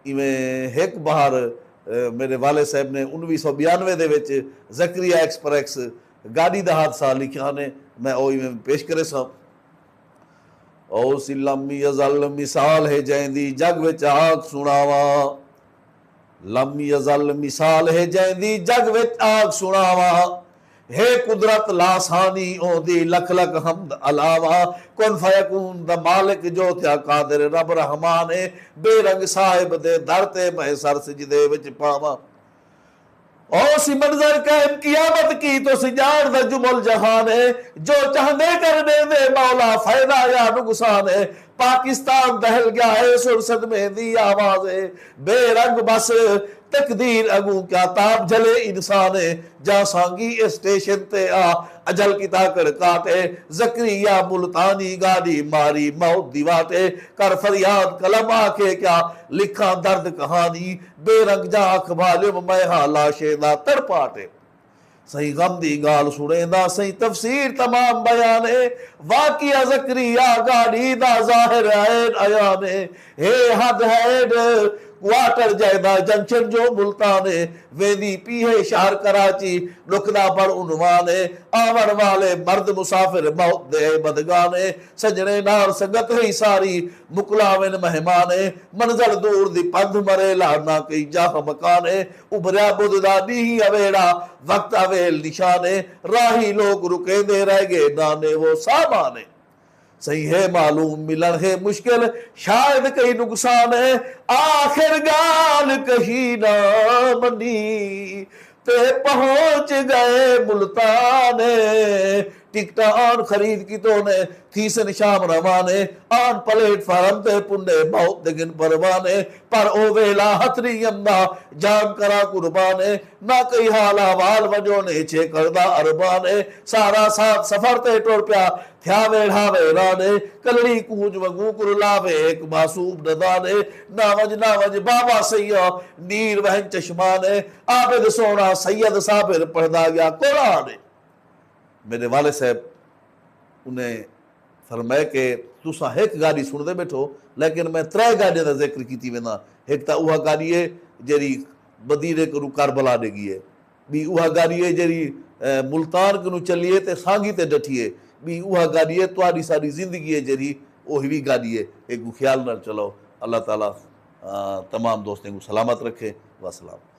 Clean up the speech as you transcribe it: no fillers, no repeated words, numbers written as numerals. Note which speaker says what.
Speaker 1: ایویں ایک بار میرے والد صاحب نے 1992 دے وچ زکریا ایکسپریس گاڑی دا حادثہ لکھا نے، میں او ایویں پیش کرے سا۔ او سی لمی ازل مثال ہے جیندی جگ وچ آگ سناواں، لمی ازل مثال ہے جیندی جگ وچ آگ سناواں، ہے قدرت لاسانی اون دی لکھ لکھ حمد علاوہ، کن فیکون دا مالک جو تھیا قادر رب رحمان بے رنگ صاحب دے در تے میں سر سجدے وچ پاواں۔ او سی منظر قائم قیامت کی تو سجار دا جمل جہان ہے، جو چاہنے کرنے دے مولا فائدہ یا نقصان ہے، پاکستان دہل گیا ہے سرسد میں دی آواز ہے، بے رنگ بس تقدیر اگوں کیا تاب جلے انسان ہے، جا سانگی اسٹیشن تے آ اجل کی تاکڑ کاٹے، زکریا ملتانی گاڑی ماری موت دیواٹے، کر فریاد قلم آکے کیا لکھا درد کہانی، بے رنگ جا اخبالم میں لاشے دا تڑ پاٹے۔ صحیح غم دی گال سنے دا صحیح تفسیر تمام بیانے، واقعہ زکریا گاڑی دا ظاہر عین عیانے، ہے حد ہیڈ کوارٹر جائدہ جنکشن جو ملتانے، ویندی پی ہے شہر کراچی نکدہ پر عنوانے، آمن والے مرد مسافر موت دے بدگانے، سجنے نار سنگت ہی ساری مکلاوین مہمانے، منزل دور دی پندھ مرے لانا کئی جاہ مکانے، ابھریا بددانی ہی اویڑا وقت اویل نشانے، راہی لوگ رکے دے رہ گئے نانے وہ سامانے۔ صحیح ہے معلوم ملن ہے مشکل شاید کئی نقصان ہے، آخر گال کہیں نہ منی تے پہنچ گئے ملتانے، ٹکٹا آن خرید کی تو نے تھیسن شام روانے، آن پلیٹ فارم تے پنے موت دگن پروانے، پر او ویلا ہتری امنا جان کرا قربانے، نہ کئی حال آوال وجونے چھے کردہ عربانے، سارا ساتھ سفر تے ٹور پیا تھیا ویڑھا ویرانے، کلڑی کونج وگو کرلاوے ایک معصوب ندانے، ناوج بابا سیاہ نیر وہن چشمانے، عابد سونا سید صابر پڑھدا گیا قرآن۔ میرے والد صاحب انہیں فرمائے کہ تُسا ایک گاڑی سن دے بیٹھو، لیکن میں 3 گاڑی دا ذکر کیتی وینا، ایک تا اوہا گاڑی ہے جری مدینے کو کربلا دے گئی ہے، بھی اوہا گاڑی ہے جری ملتان کو چلیے تے سانگی تے ڈٹھیے، بھی اوہا گاڑی ہے تواری ساری زندگی ہے جری اوہی گاڑی ہے، ایک خیال نہ چلو۔ اللہ تعالیٰ تمام دوستوں کو سلامت رکھے۔ والسلام۔